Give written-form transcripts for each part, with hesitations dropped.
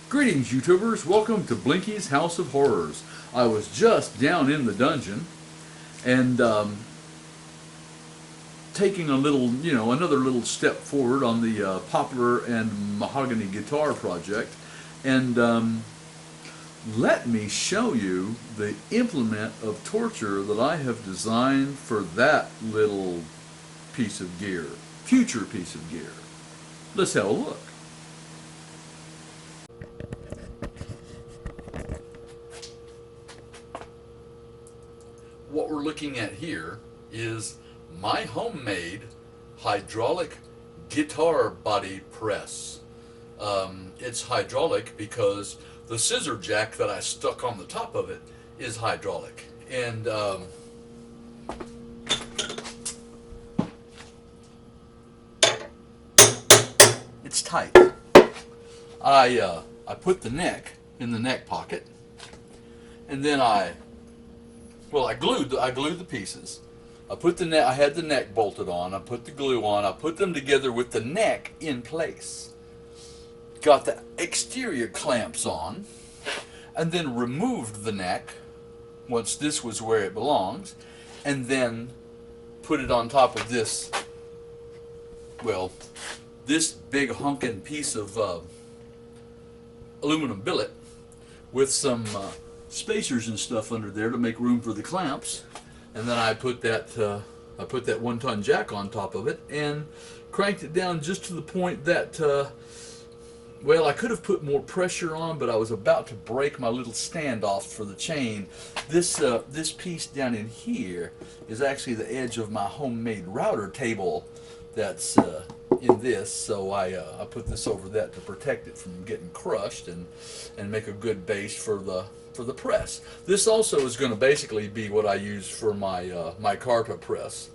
Greetings, YouTubers. Welcome to Blinky's House of Horrors. I was just down in the dungeon and taking a little, another little step forward on the poplar and mahogany guitar project. And let me show you the implement of torture that I have designed for that little piece of gear, future piece of gear. Let's have a look. What we're looking at here is my homemade hydraulic guitar body press. It's hydraulic because the scissor jack that I stuck on the top of it is hydraulic. And it's tight. I put the neck in the neck pocket, and then I glued the pieces. I had the neck bolted on. I put the glue on. I put them together with the neck in place. Got the exterior clamps on, and then removed the neck once this was where it belongs, and then put it on top of this. Well, this big honking piece of aluminum billet with some spacers and stuff under there to make room for the clamps, and then I put that 1-ton jack on top of it and cranked it down just to the point that I could have put more pressure on, but I was about to break my little standoff for the chain. This piece down in here is actually the edge of my homemade router table that's in this, so I put this over that to protect it from getting crushed and make a good base for the press. This also is going to basically be what I use for my micarta press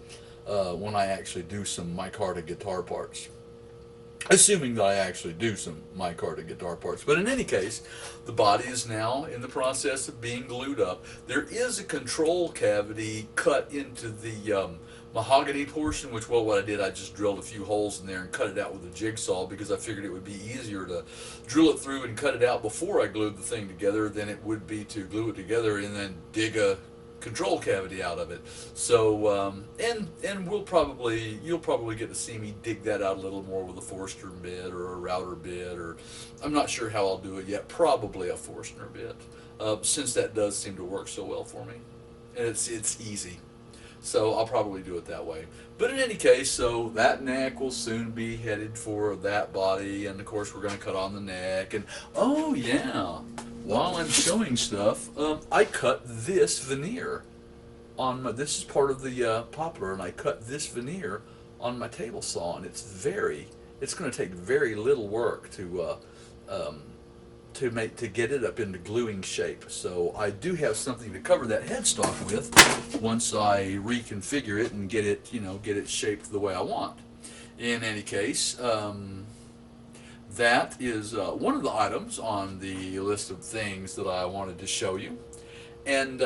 when I actually do some micarta guitar parts. Assuming that I actually do some micarta guitar parts. But in any case, the body is now in the process of being glued up. There is a control cavity cut into the mahogany portion, which, well, what I did, I just drilled a few holes in there and cut it out with a jigsaw because I figured it would be easier to drill it through and cut it out before I glued the thing together than it would be to glue it together and then dig a control cavity out of it. So and you'll probably get to see me dig that out a little more with a Forstner bit or a router bit, or I'm not sure how I'll do it yet. Probably a Forstner bit, since that does seem to work so well for me, and it's easy. So I'll probably do it that way. But in any case, so that neck will soon be headed for that body, and of course we're going to cut on the neck. And oh yeah, while I'm showing stuff, I cut this veneer on my, this is part of the poplar, and I cut this veneer on my table saw, and it's going to take very little work to get it up into gluing shape. So I do have something to cover that headstock with once I reconfigure it and get it shaped the way I want. In any case, that is one of the items on the list of things that I wanted to show you. And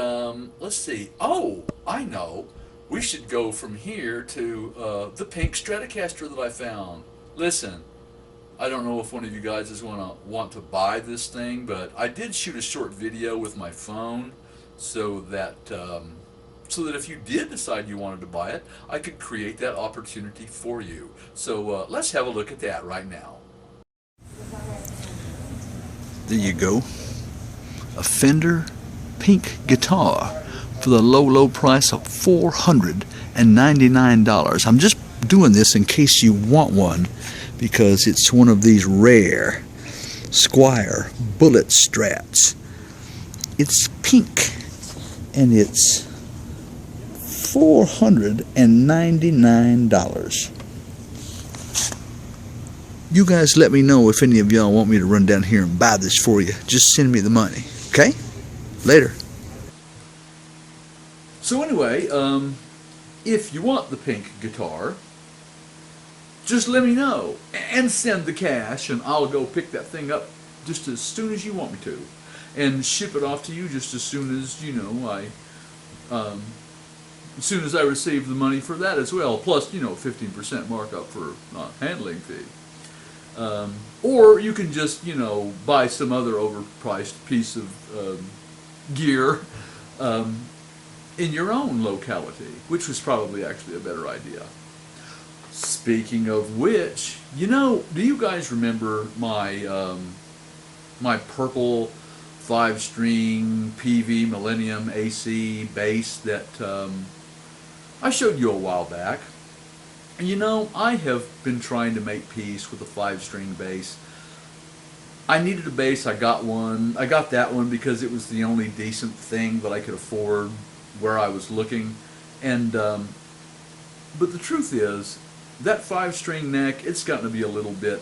let's see. Oh, I know. We should go from here to the pink Stratocaster that I found. Listen, I don't know if one of you guys is going to want to buy this thing, but I did shoot a short video with my phone so that if you did decide you wanted to buy it, I could create that opportunity for you. So let's have a look at that right now. There you go. A Fender pink guitar for the low price of $499. I'm just doing this in case you want one, because it's one of these rare Squire bullet strats. It's pink and it's $499. You guys let me know if any of y'all want me to run down here and buy this for you. Just send me the money, okay? Later. So anyway, if you want the pink guitar, just let me know and send the cash, and I'll go pick that thing up just as soon as you want me to, and ship it off to you just as soon as as soon as I receive the money for that as well. Plus, 15% markup for handling fee. Or you can just, buy some other overpriced piece of gear in your own locality, which was probably actually a better idea. Speaking of which, do you guys remember my purple 5-string PV Millennium AC bass that I showed you a while back? I have been trying to make peace with a 5-string bass. I needed a bass. I got one. I got that one because it was the only decent thing that I could afford where I was looking. And but the truth is, that 5-string neck, it's gotten to be a little bit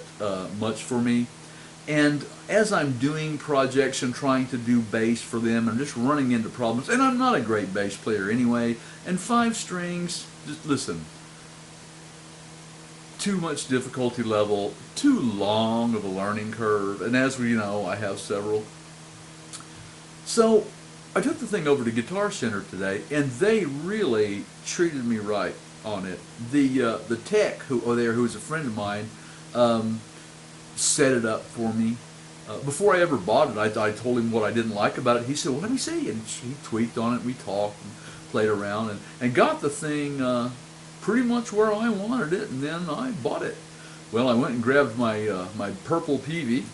much for me. And as I'm doing projects and trying to do bass for them, I'm just running into problems. And I'm not a great bass player anyway. And 5 strings, just listen, too much difficulty level, too long of a learning curve. And as we know, I have several. So I took the thing over to Guitar Center today, and they really treated me right on it. The tech who was a friend of mine, set it up for me. Before I ever bought it, I told him what I didn't like about it. He said, well, let me see. And he tweaked on it. We talked and played around and got the thing pretty much where I wanted it. And then I bought it. Well, I went and grabbed my my purple PV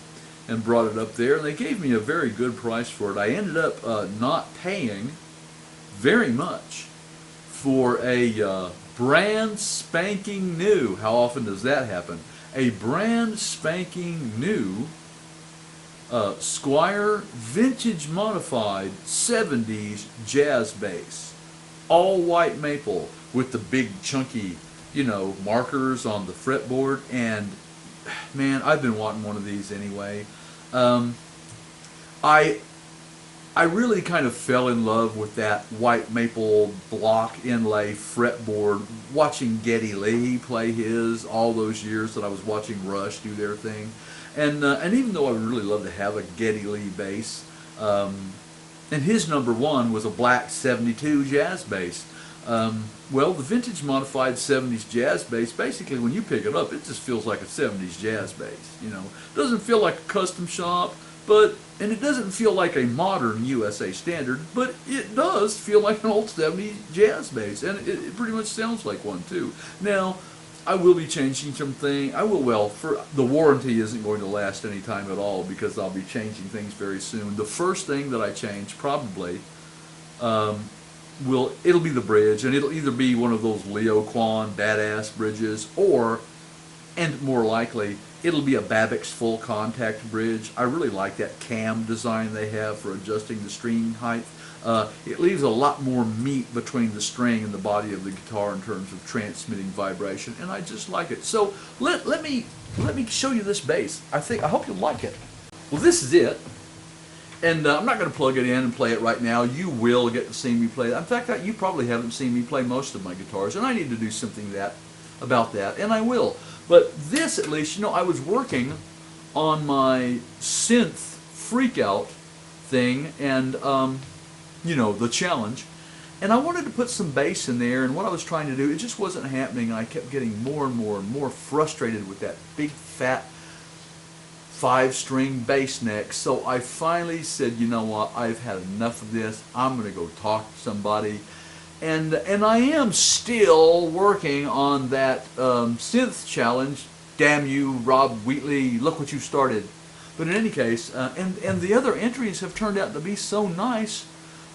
and brought it up there. And they gave me a very good price for it. I ended up not paying very much for a brand spanking new. How often does that happen? A brand spanking new Squier vintage modified 70s jazz bass, all white maple with the big chunky, markers on the fretboard. And man, I've been wanting one of these anyway. I really kind of fell in love with that white maple block inlay fretboard watching Geddy Lee play his all those years that I was watching Rush do their thing. And even though I would really love to have a Geddy Lee bass, and his number one was a black 72 jazz bass. Well, the vintage modified 70s jazz bass, basically when you pick it up, it just feels like a 70s jazz bass. It doesn't feel like a custom shop, and it doesn't feel like a modern USA standard, but it does feel like an old 70s jazz bass, and it pretty much sounds like one too. Now, I will be changing something. For the warranty isn't going to last any time at all because I'll be changing things very soon. The first thing that I change probably it'll be the bridge, and it'll either be one of those Leo Kwan badass bridges, and more likely, it'll be a Babbitt's full contact bridge. I really like that cam design they have for adjusting the string height. It leaves a lot more meat between the string and the body of the guitar in terms of transmitting vibration, and I just like it. So let me show you this bass. I hope you'll like it. Well, this is it. And I'm not going to plug it in and play it right now. You will get to see me play it. In fact, you probably haven't seen me play most of my guitars, and I need to do something about that, and I will. But this, at least, I was working on my synth freakout thing, and the challenge, and I wanted to put some bass in there, and what I was trying to do, it just wasn't happening, and I kept getting more and more and more frustrated with that big fat 5-string bass neck. So I finally said, you know what, I've had enough of this. I'm going to go talk to somebody. And I am still working on that synth challenge. Damn you, Rob Wheatley, look what you started. But in any case, and the other entries have turned out to be so nice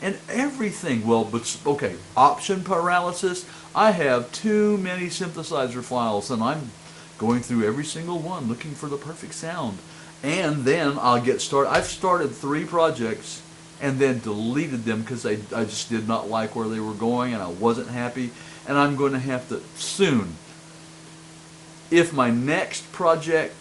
and everything. Well, but okay, option paralysis. I have too many synthesizer files, and I'm going through every single one looking for the perfect sound. And then I'll get started. I've started 3 projects and then deleted them because I just did not like where they were going, and I wasn't happy. And I'm going to have to soon, if my next project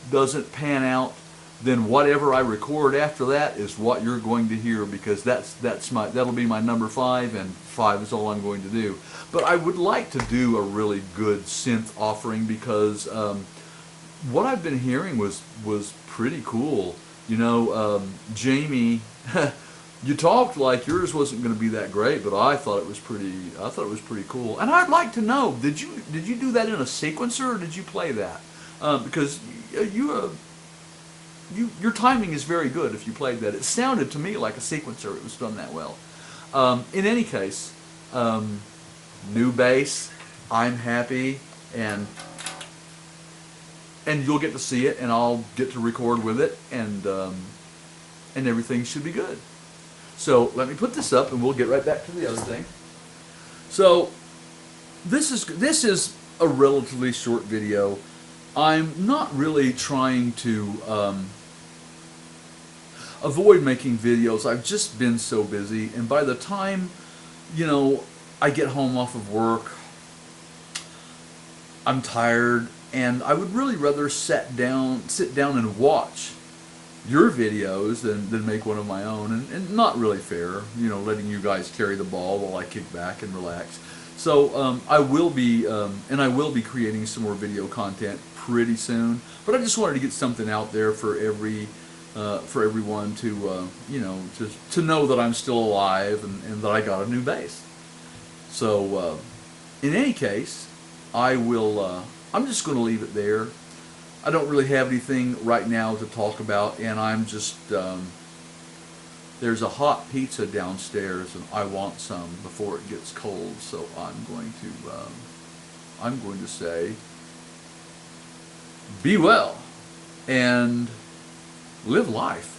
doesn't pan out, then whatever I record after that is what you're going to hear, because that'll be my number 5, and 5 is all I'm going to do. But I would like to do a really good synth offering, because what I've been hearing was pretty cool. Jamie, you talked like yours wasn't going to be that great, but I thought it was pretty cool. And I'd like to know, did you do that in a sequencer, or did you play that? because your timing is very good if you played that. It sounded to me like a sequencer. It was done that well. In any case, new bass. I'm happy, and you'll get to see it, and I'll get to record with it, and everything should be good. So let me put this up, and we'll get right back to the other thing. So this is a relatively short video. I'm not really trying to avoid making videos. I've just been so busy, and by the time, you know, I get home off of work, I'm tired, and I would really rather sit down and watch your videos than make one of my own, and not really fair, you know, letting you guys carry the ball while I kick back and relax. So I will be creating some more video content pretty soon, but I just wanted to get something out there for everyone to you know, to know that I'm still alive, and that I got a new bass. So in any case, I'm just going to leave it there. I don't really have anything right now to talk about, and I'm just, there's a hot pizza downstairs, and I want some before it gets cold, so I'm going to say, be well, and live life.